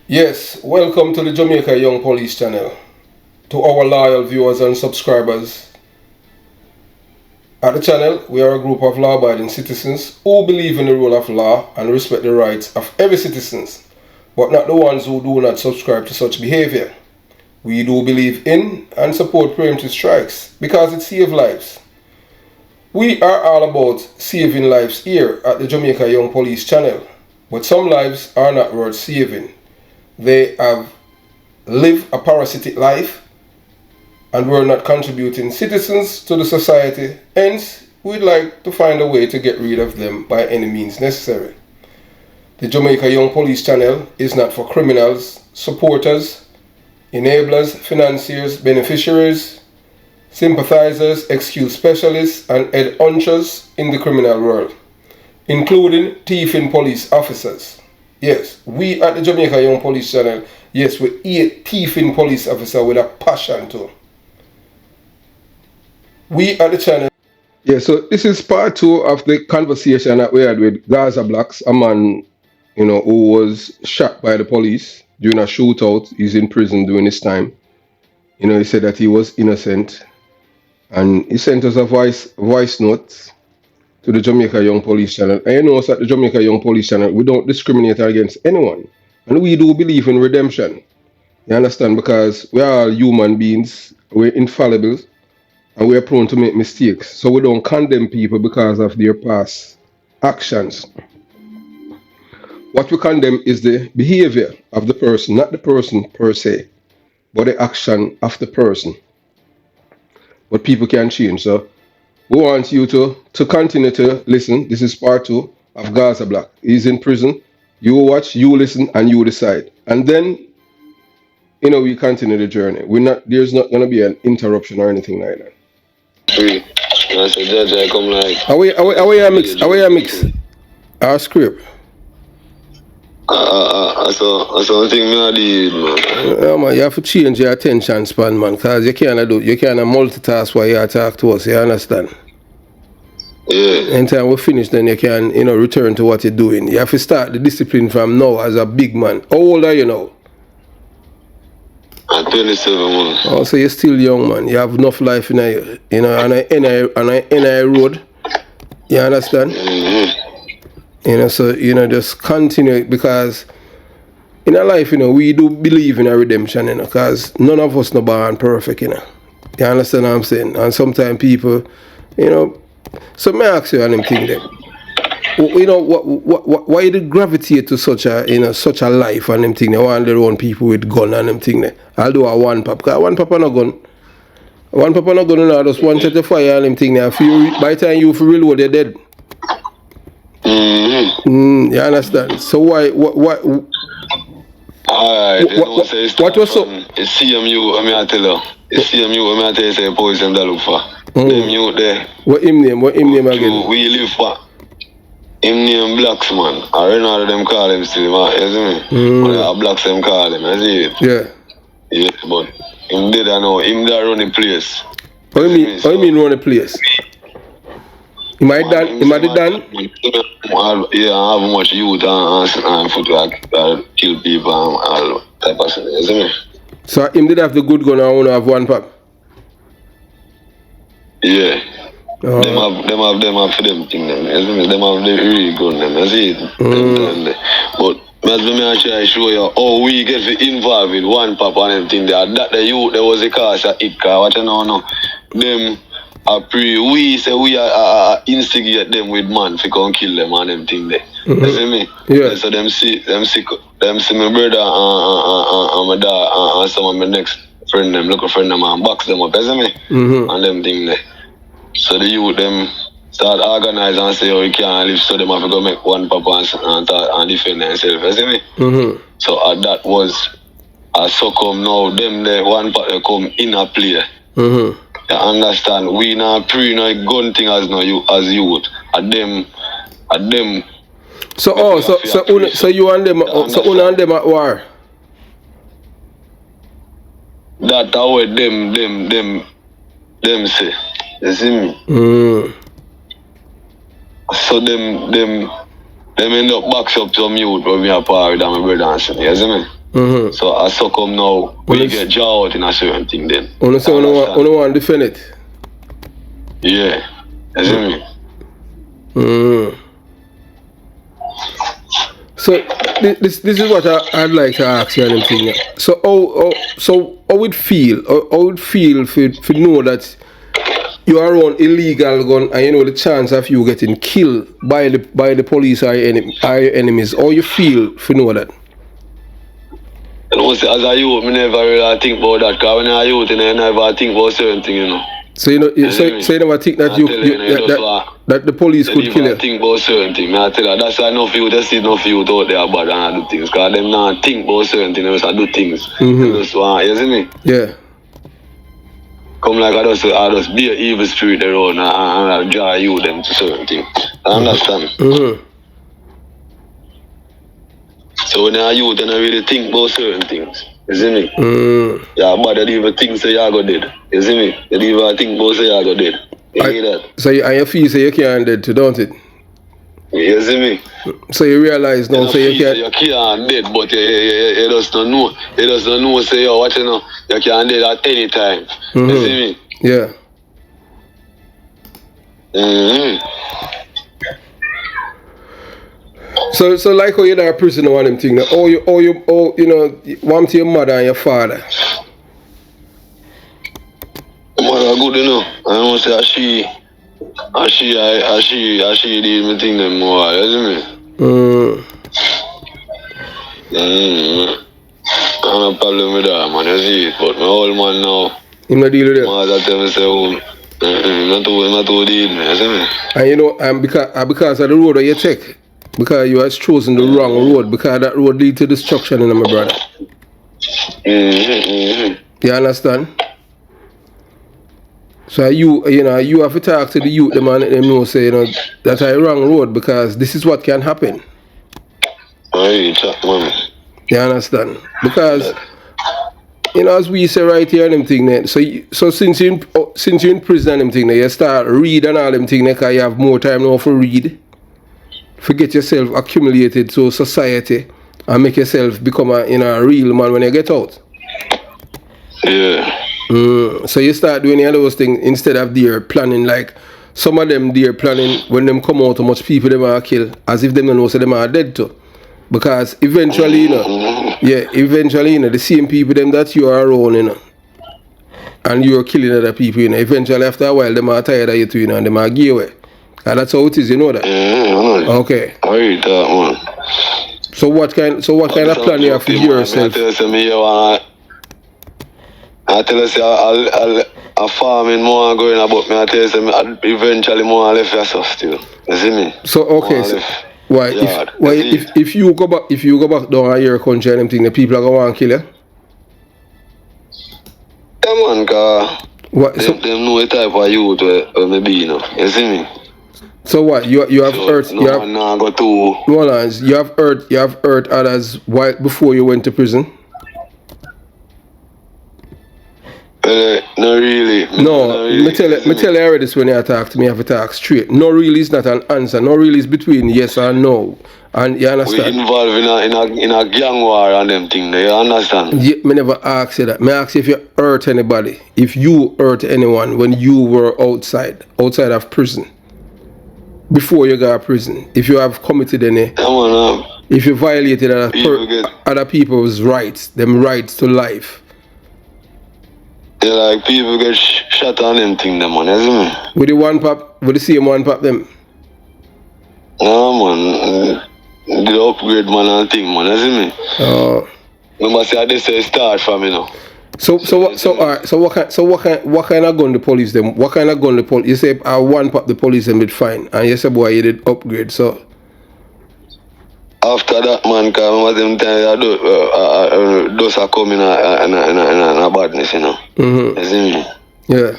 Yes, welcome to the Jamaica Young Police channel. To our loyal viewers and subscribers, at the channel, we are a group of law-abiding citizens who believe in the rule of law and respect the rights of every citizen, but not the ones who do not subscribe to such behavior. We do believe in and support preemptive strikes because it saves lives. We are all about saving lives here at the Jamaica Young Police channel, but some lives are not worth saving. They have lived a parasitic life and were not contributing citizens to the society. Hence, we'd like to find a way to get rid of them by any means necessary. The Jamaica Young Police channel is not for criminals, supporters, enablers, financiers, beneficiaries, sympathizers, excuse specialists, and head hunchers in the criminal world, including thieving police officers. Yes, we at the Jamaica Young Police channel, yes, we hate thieving police officer with a passion too. We at the channel. Yeah, so this is part two of the conversation that we had with Gaza Blacks, a man, who was shot by the police during a shootout. He's in prison during this time. He said that he was innocent, and he sent us a voice note to the Jamaica Young Police channel. And us at the Jamaica Young Police channel, we don't discriminate against anyone. And we do believe in redemption. You understand? Because we are all human beings, we're infallible, and we are prone to make mistakes. So we don't condemn people because of their past actions. What we condemn is the behavior of the person, not the person per se, but the action of the person. But people can change. So we want you to continue to listen. This is part two of Gaza Black. He's in prison. You watch, you listen, and you decide. And then, we continue the journey. There's not going to be an interruption or anything like that. I said, Judge, I come like... How are you mix? Our script. So one thing me I did, man. Yeah, man, you have to change your attention span, man, because you can't multitask while you talk to us, you understand? Yeah. Anytime we finish, then you can, return to what you're doing. You have to start the discipline from now as a big man. How old are you now? I'm 27, man. Oh, so you're still young, man. You have enough life in on a NI road. You understand? Mm-hmm. So, just continue, because in our life, we do believe in a redemption, because none of us are born perfect, You understand what I'm saying? And sometimes people, so may I ask you on them thing there. Why did gravitate to such a life and them thing? They want their own people with gun and them thing there. I'll do a one pop, because one papa no gun. One papa no gun, just one set of fire and them thing there. By the time you feel reload, they're dead. Mm-hmm. You understand? So why? Alright, what was so? It's CMU, I tell you. It's CMU, I tell you, say police them that look for. Them you there. What him name again? We live for. Him name Blacks, man. I don't know how them call him still, man. You see me? Blacks them call him, you see it? Yeah. Yeah, but him did I know. Him that run the place. What do you mean run the place? He might done? Yeah, I have much youth and footwork kill people and all type of thing, you see me? So him did have the good gun and only have one pop? Yeah. Them have for them thing them, you see me? Them have the really gun them, you see it? But as me I try to show you how we get involved with one pop and everything there. That the youth there was a cause of it, what you know now? Them we say we are instigate them with man fi come kill them and them thing there. You see me? Yeah. So them see my brother and my dad and some of my next friend them, local friend them and box them up, you see me? And them thing there. So the youth them start organize and say, you can't live, so them have to go make one papa and defend themselves, you see me? So that was so come now them there one papa come in a play. You understand? We not pre no gun thing as youth. At them. So you and them at war. That how them say. You see me? So them end up box up some youth when we are part with my brother and son, you see me? So I so come now, when you get jaw out in a certain thing then. You say you want to defend it? Yeah. You see me? So this is what I'd like to ask you and thing. So how would feel for know that you are on illegal gun and you know the chance of you getting killed by the police or your enemies? How you feel for know that? You know, as a youth, I never really think about that. Because when I'm a youth, I never think about certain things, you know. So you know, so you never think that that the police could kill you? I think about certain things. I tell you, that's why enough youth, there's enough youth out there bad and do things. Because them not think about certain things, they just do things. You see me? Yeah. Come like I just be an evil spirit around and I draw you them to certain things. I understand? So when you're a youth, you don't really think about certain things. You see me? Yeah, but you even think say you go dead. You see me? You even think about say you go dead. You hear that? So you feel say you can't dead too, don't it? You see me? So you realize now say you can't. You can't dead, but you just don't know. You just don't know say yo, what you know, you can't dead at any time. You see me? Yeah. So like how you're in a prison or them thing, oh you know, want to your mother and your father. Mother good, you know. I don't say she did me thing them more, you see me? I have no problem with that, man, you see it. But my old man now, him not deal with it. mother tell me say, not to deal me, you see me? And you know, because of the road that you take. Because you has chosen the wrong road, because that road leads to destruction, you know, my brother. You understand? So you have to talk to the youth, the man, them know, say, you know, that's a wrong road, because this is what can happen. You understand? Because, you know, as we say right here and them thing there, so since you're in prison and them thing there, you start read and all them thing there, because you have more time now for read. Forget yourself accumulated to society and make yourself become a real man when you get out. Yeah. So you start doing all those things instead of their planning. Like some of them, they're planning when them come out, how much people them are kill, as if them don't know so them are dead too. Because eventually, you know, the same people them that you are around, you know, and you're killing other people, you know, eventually after a while them are tired of you too, you know, and them are give away. And that's how it is, you know that? Okay. I read that, man. So what kind of plan you have for yourself? I tell you, I'll farming more going about me. I tell you, eventually more left yourself still. You see me? So okay, so why if you go back down to your country and everything, the people are gonna want to kill you? Yeah, man, cause them know the type of youth where me be, you know. You see me? So what you have hurt? No one now go to. You have hurt others before you went to prison. No really. No, me tell you already this when you talk to me. I have to talk straight. No really is not an answer. No really is between yes or no. And you understand? We involved in a gang war and them thing. You understand? Yeah, me never ask you that. Me ask you if you hurt anybody. If you hurt anyone when you were outside of prison. Before you got to prison, if you have committed any, if you violated other people's rights, them rights to life. Yeah, like people get shot on them thing, them man, you see me? With the same one pop them? No man, the upgrade man and thing man, you see me? Remember say this say start from me now. So what kind of gun the police them? What kind of gun the police? You say I one pop the police them did fine, and you say boy you did upgrade. So after that man, cause remember them time those are coming in a badness, you know. You see me? Yeah.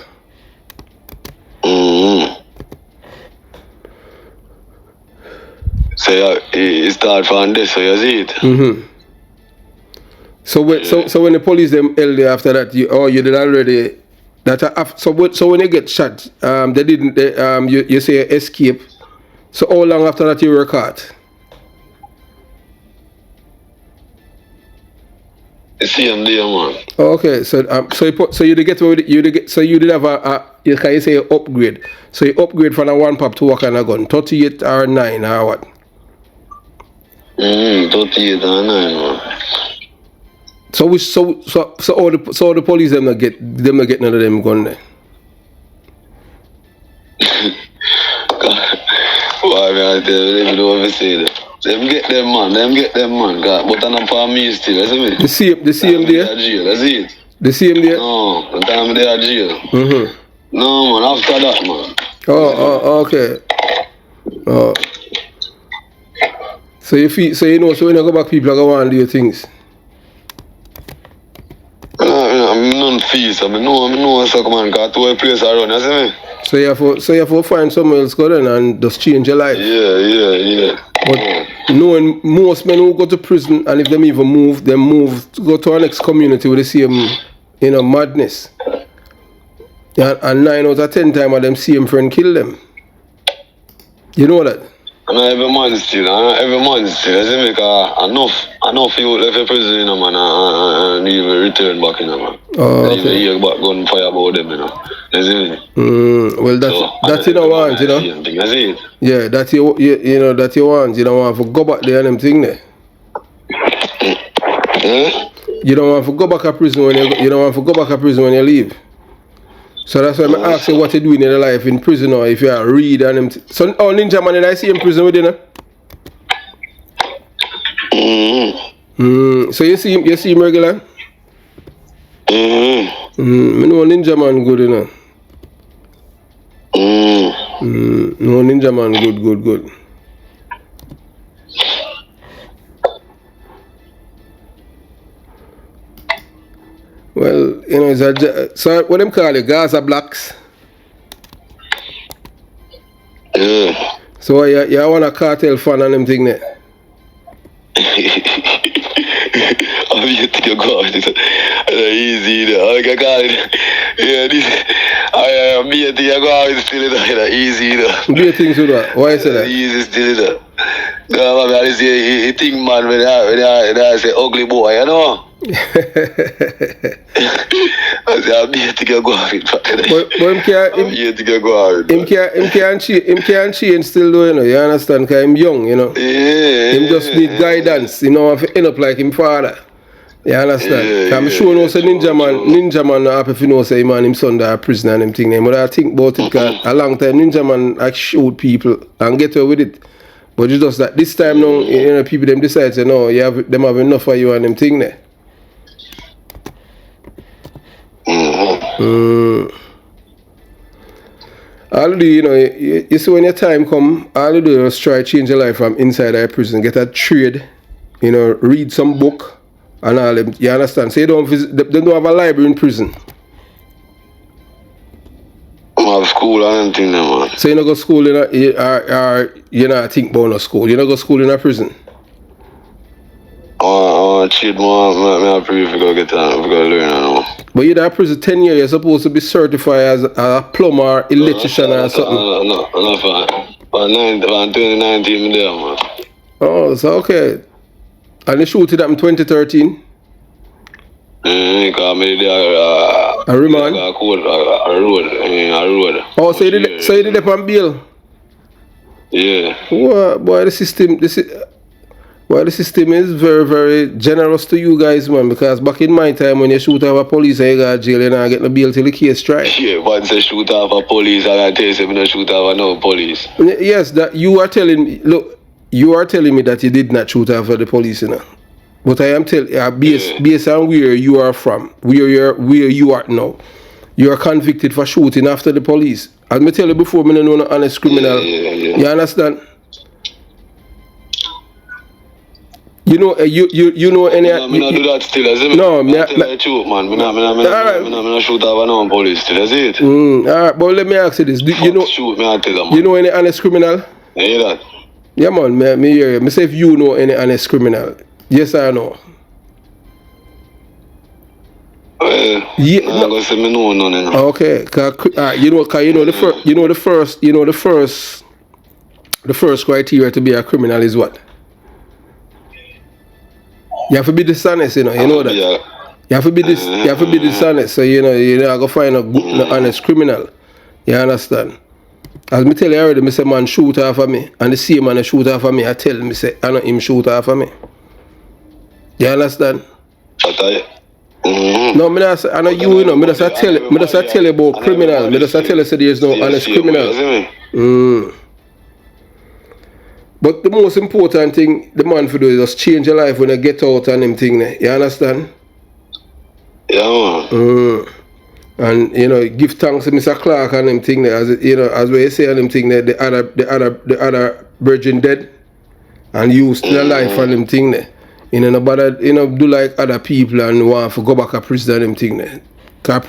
So you start from this, so you see it. So when the police them held you after that, you did already that so when you get shot, they didn't you say escape. So how long after that you were caught? The same day, man. Okay, so you did get away with it, you did have can you say a upgrade? So you upgrade from a 1 pop to what kind of gun? 38 or 9 or what? 38 or 9, man. So all the police them not get none of them gun there. Why I tell you, they don't ever say that. Them get them man. But I'm not for me still, you see me? The same there? That's it. The same there? No, the time they are jail. No, man, after that, man. Oh, okay. Oh. So you know, so when you go back, people are going to do your things. I'm non fees. I know suck man, got to a place around, you see me? So you have to find somewhere else go then and just change your life. Yeah. But knowing most men who go to prison, and if them even move to go to our next community with the same, madness. And 9 out of 10 times of them same friend kill them. You know that? And every month still, you see me, enough you left the prison, man, and even return back, man. Oh, okay. Even hear back gunfire about them, you see me? Well, that's you don't want, you know? Yeah, that you want, you don't want to go back there and them thing there. You don't want to go back to prison when you leave. So that's why I ask you what you doing in your life in prison or if you are read and them. So Ninja Man, I see in prison with you, So you see him regular? I know Ninja Man good, you know. No Ninja Man good. Well, so what them call it, Gaza blacks? Yeah. So you want a cartel fan and them thing there? I'm here to go out. It's easy, I got it. Yeah, this. I'm here to go out. It's still easy, Do you think so? Why is that? Easy still. No, I say, think, man, when I say ugly boy, you know? I say, I'm here to go out. But him can't change still though, you know, you understand, because I'm young, you know. Yeah. Him just need guidance, you know, to end up like him father. You understand? I'm sure no say Ninja Man not happy if you know say man him son that prison and them thing. But I think about it cause a long time Ninja Man actually shoot people and get away with it. But it's just that this time now, you know, people them decide say no, them have enough for you and them thing there. All you do, you know, you see when your time come, all you do is try to change your life from inside a prison, get a trade, you know, read some book and all them, you understand? So you don't visit, they don't have a library in prison. I have school and anything, man. So you don't go to school or you not think about no school, you don't go to school in a prison? Cheat more, I prefer to go get that, to go learn, know. But you're in prison 10 years, you're supposed to be certified as a plumber, electrician or something. No, for 2019 there, man. Oh, so okay. And they shoot it up in 2013? Because me there, a remand? A road. Oh, so you did it on bail? Yeah. Boy, the system is very, very generous to you guys, man. Because back in my time, when you shoot off a police and you go to jail, you're not getting a bail till the case tried. Yeah, once I shoot off a police, and I tell you, I'm not shoot off no police. Yes, that you are telling me. Look, you are telling me that you did not shoot off the police, you know. But I am telling you, based on where you are from, where you are now, you are convicted for shooting after the police. As me tell you before, me don't know no honest criminal. Yeah. You understand? You know, you know any. I not do that still, is it? No, I tell you the truth, man. I not shoot off no police still, is it? Alright, but let me ask you this: you know? Shoot me, I tell them. You know any honest criminal? You hear that? Yeah, man. Me hear you. Me say if you know any honest criminal, yes or no? Well, yeah, I'm gonna say me know none. Okay, you know the first criteria to be a criminal is what? You have to be dishonest, you know. You know that. Yeah. You have to be You have to be dishonest. So you know, go find a good, honest criminal. You understand? As me tell you already, me say man shoot off of me, and the same man shoot off of me. I tell me say I know him shoot off of me. You understand? No, me not say, I know you know. Me just tell you about criminal. Me just tell you say there's no honest criminal. But the most important thing the man for do is just change your life when you get out and them thing there. You understand? Yeah, man. And you know, give thanks to Mr. Clark and them thing there, as you know, as we say and them thing there, the other virgin dead, and you still alive and them thing there. You know, but you know, do like other people and want to go back to prison and them thing there. Cause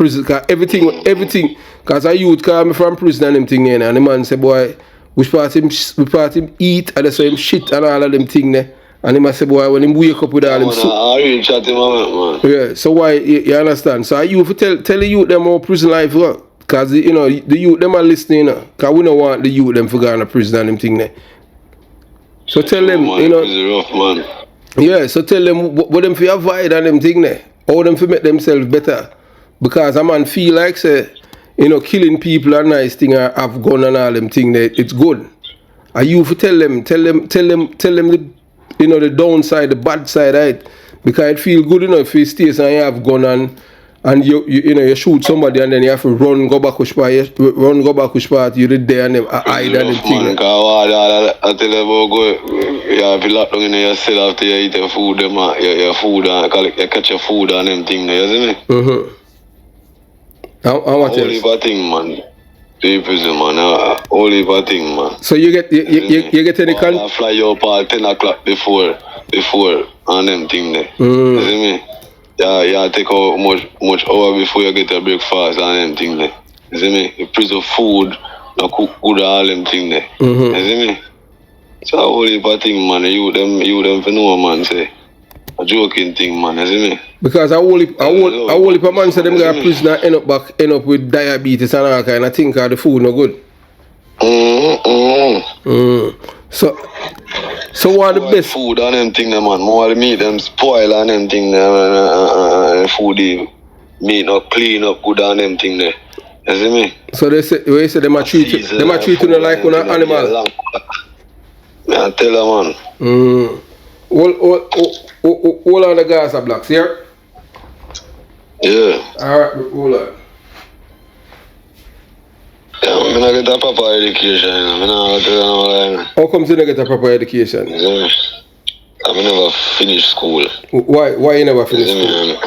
everything, cause a youth come from prison and them thing there, and the man say, boy, which part him eat, and so him shit and all of them thing there. And he must say, boy, when him wake up with all them man. Yeah, so why, you understand? So you tell the youth them how prison life work. Because, you know, the youth them are listening, you know. Because we don't want the youth them to go in prison and them thing there. So tell them, man, you know. Rough, man. Yeah, so tell them what them for avoid and them thing there. How them for make themselves better. Because a man feel like, say, you know, killing people are nice thing, or have gun and all them thing there, it's good. And you for tell them the, you know, the downside, the bad side, right? Because it feel good enough if you stay and you have gun and you know you shoot somebody and then you have to go back which part, you did there and them hide and them thing. I tell you about go, you have to lock down in your cell after you eat your food, your food and you catch your food and them thing there, isn't it? How much else? Only thing, man. The prison, man. Only thing, man. So you get any I fly you up at 10 o'clock before and them thing there. You see me? Yeah, take out much hour before you get your breakfast and them thing there. You see me? The prison food, no cook good all them thing there. You see me? So only thing, man. You them for no man say. A joking thing, man, you see me? Because I only per man say them guy prisoner end up with diabetes and all kind of thing because the food no good. So what the best food and them thing, man? More meat them spoil and them thing, food meat not clean up good and them thing there. You see me? So they say them a treat you like an animal. I tell you, man. All on the Gaza blocks, yeah? Yeah. Alright, hold on. Yeah, I'm not get a proper education, How come you not get a proper education? Yeah. I never finish school. Why you never finish school?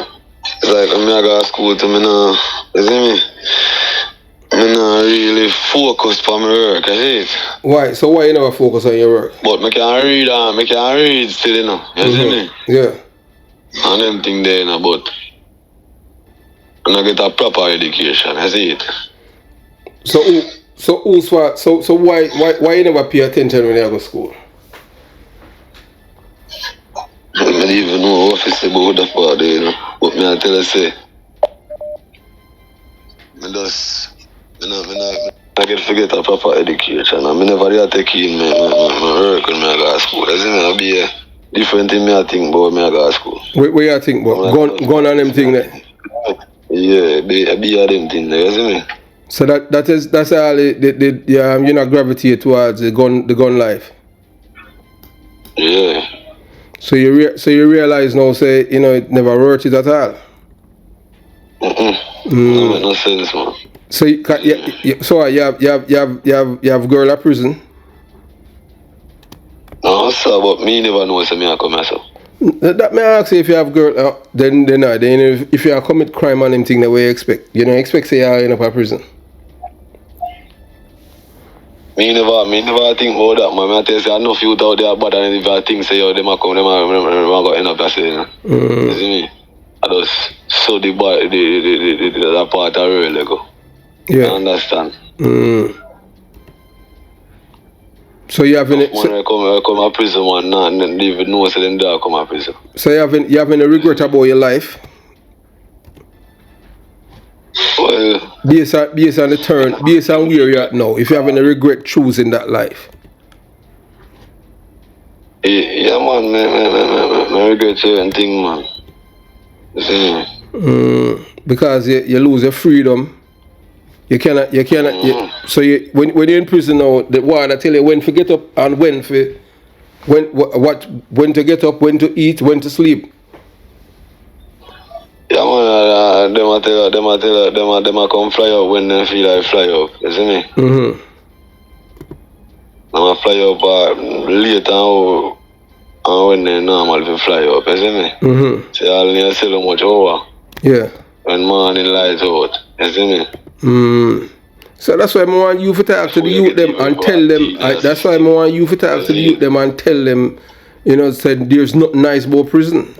It's like I go to school to me now, you see me? I not really focus on my work, I see it. Why? So why you never focus on your work? But I can read still, you know. You see me? Yeah. And them thing there, you know, but I get a proper education, I see it. So why you never pay attention when you go to school? I don't even know what to say about that part there, you know. But I tell you, say, I get to get a proper education. I never really take in my work when I go to school. That's it, be a different thing I think about when I go to school. What you think about? Gun and them thing there? Yeah, be a them thing there, you see me? So that's all you know, gravitate towards the gun life. Yeah. So you realize now, say, you know, it never worth it at all. No make no sense, man. So you have girl at prison? No, sir, but me never know say me I come here, sir. That may I ask you if you have girl, then if you commit crime and anything that we expect, you know, expect say you end up at prison. Me never think about that, man. I tell you, say, I know if you out there bad and if I think say yo, them a come, them a go end up that say, you know. You see me? I just saw the that part I really go. Yeah. I understand. So you having it? I come to prison one now and then even know say them there come to prison. So you having a regret about your life? Well, based on where you're at now, if you're having a regret choosing that life. Yeah, man, I regret certain thing, man. You see me? Because you lose your freedom. You cannot. So when you're in prison now, the warden tell you when to get up and when to get up, when to eat, when to sleep. Yeah, man, them a come fly up when they feel like fly up. You see me? I'm a fly up later and when they normal to fly up. You see me? See, all need so much over. Yeah. When morning light out. You see me? So that's why I want you to talk to the youth them and tell them. That's why I want you to talk to the youth them and tell them, said there's nothing nice about prison.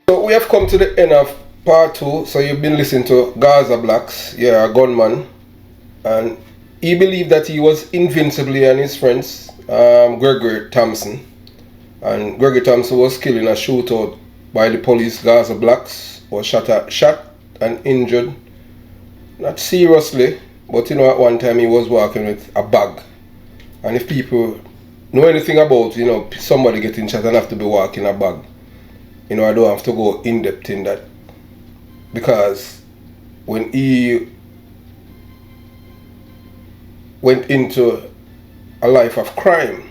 So we have come to the end of part 2. So you've been listening to Gaza Blacks, a gunman, and he believed that he was invincible and his friends, Gregory Thompson, and Gregory Thompson was killed in a shootout by the police. Gaza Blacks was shot and injured, not seriously, but at one time he was walking with a bag. And if people know anything about somebody getting shot and have to be walking a bag, I don't have to go in depth in that, because when he went into a life of crime,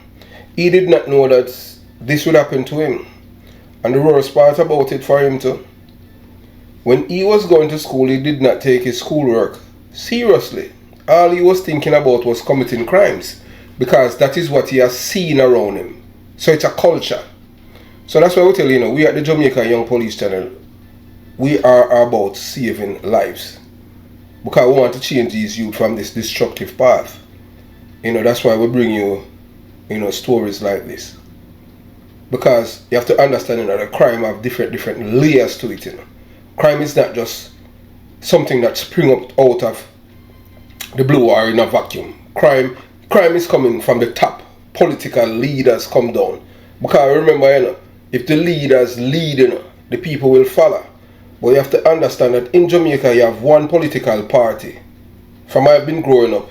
he did not know that this would happen to him. And the worst part about it for him too, when he was going to school, he did not take his schoolwork seriously. All he was thinking about was committing crimes, because that is what he has seen around him. So it's a culture. So that's why we tell we at the Jamaica Young Police Channel, we are about saving lives, because we want to change these youth from this destructive path. That's why we bring you, stories like this. Because you have to understand that crime have different layers to it. Crime is not just something that spring up out of the blue or in a vacuum. Crime is coming from the top. Political leaders come down. Because remember, if the leaders lead, the people will follow. But you have to understand that in Jamaica you have one political party. From I've been growing up,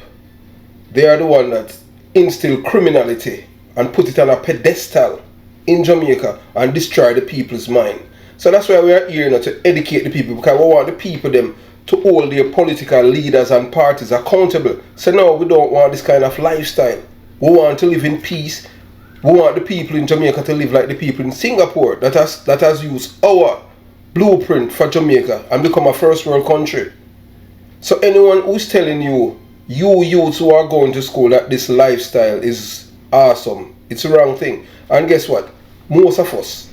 they are the one that instill criminality and put it on a pedestal in Jamaica and destroy the people's mind. So that's why we are here to educate the people, because we want the people them to hold their political leaders and parties accountable. So no, we don't want this kind of lifestyle. We want to live in peace. We want the people in Jamaica to live like the people in Singapore that has used our blueprint for Jamaica and become a first world country. So anyone who's telling you youths who are going to school that this lifestyle is awesome, it's a wrong thing. And guess what? Most of us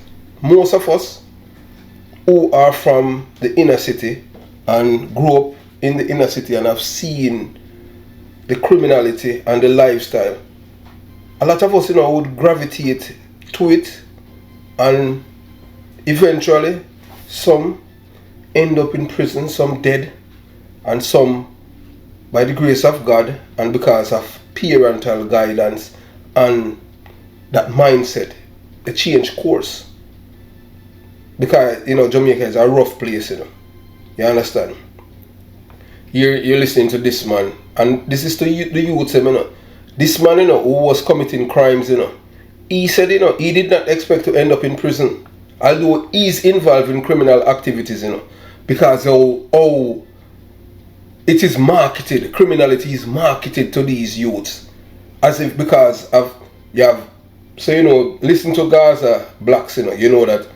who are from the inner city and grew up in the inner city and have seen the criminality and the lifestyle, a lot of us would gravitate to it, and eventually some end up in prison, some dead, and some by the grace of God and because of parental guidance and that mindset, they change course. Because Jamaica is a rough place, you understand. You're listening to this man, and this is to the youth, this man who was committing crimes, he said he did not expect to end up in prison, although he's involved in criminal activities, because how it is marketed, criminality is marketed to these youths as if because of listen to Gaza Blacks, you know that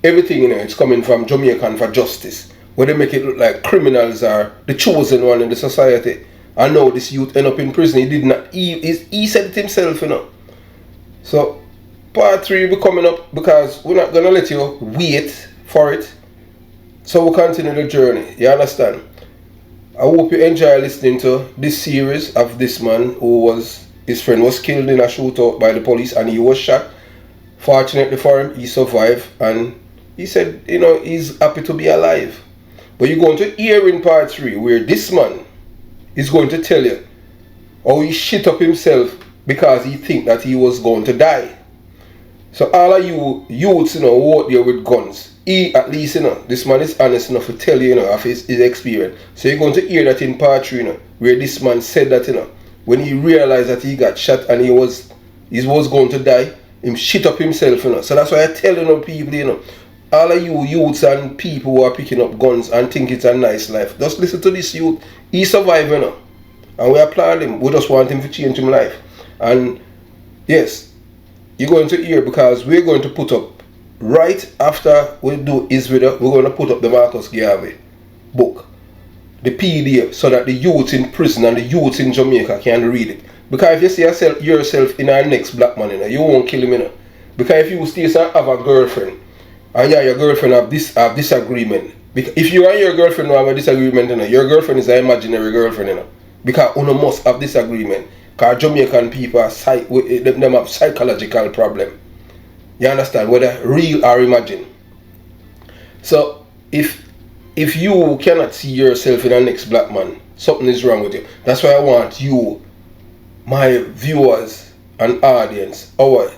everything it's coming from Jamaican for justice, where they make it look like criminals are the chosen one in the society. And now this youth end up in prison. He did not. He said it himself, So part 3 will be coming up, because we're not gonna let you wait for it. So we'll continue the journey. You understand? I hope you enjoy listening to this series of this man his friend was killed in a shootout by the police and he was shot. Fortunately for him, he survived, and he said, he's happy to be alive. But you're going to hear in part 3 where this man is going to tell you how he shit up himself because he think that he was going to die. So all of you youths, who out there with guns, he at least, this man is honest enough to tell you, of his experience. So you're going to hear that in part 3, where this man said that, when he realized that he got shot and he was going to die, him shit up himself, you know. So that's why I tell people, you know, all of you youths and people who are picking up guns and think it's a nice life, just listen to this youth. He survived, you know, and we applaud him. We just want him to change his life. And yes, you're going to hear, because we're going to put up, right after we do his video, we're going to put up the Marcus Garvey book, the PDF, so that the youths in prison and the youths in Jamaica can read it. Because if you see yourself in our next black man, you know, you won't kill him, you know. Because if you still have a girlfriend, and your girlfriend have disagreement, because if you and your girlfriend have a disagreement, you know, your girlfriend is an imaginary girlfriend, you know. Because you must have disagreement. Because Jamaican people have psychological problem. You understand? Whether real or imagined. So if you cannot see yourself in the next black man, something is wrong with you. That's why I want you, my viewers and audience, all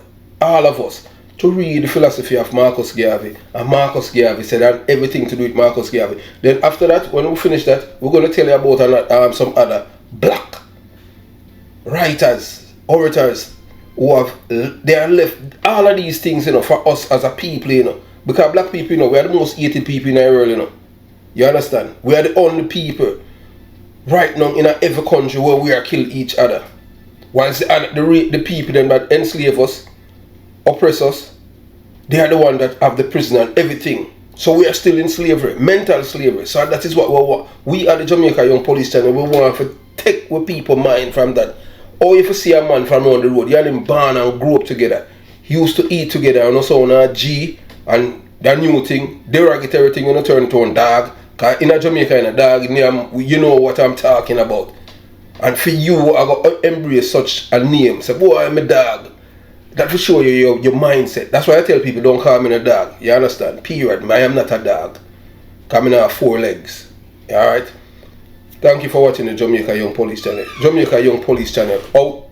of us, to read the philosophy of Marcus Garvey. And Marcus Garvey said, and everything to do with Marcus Garvey. Then after that, when we finish that, we're going to tell you about some other black writers, orators, who have left all of these things, you know, for us as a people, you know. Because black people, you know, we are the most hated people in the world, you know. You understand? We are the only people right now in every country where we are killing each other. Whilst the people then that enslave us, oppress us, they are the ones that have the prison and everything. So we are still in slavery, mental slavery. So that is what we are the Jamaica Young Police Channel. We want to take what people mind from that. Or if you see a man from on the road, you and him born and grow up together, used to eat together, and also on a G, and that new thing, derogatory thing, you know, turn to a dog. Because in a Jamaica, in a dog name, you know what I'm talking about. And for you, I got to embrace such a name. Say, boy, I'm a dog. That will show you your mindset. That's why I tell people, don't call me a dog. You understand? Period. I am not a dog. Because I have 4 legs. Alright? Thank you for watching the Jamaica Young Police Channel. Jamaica Young Police Channel out.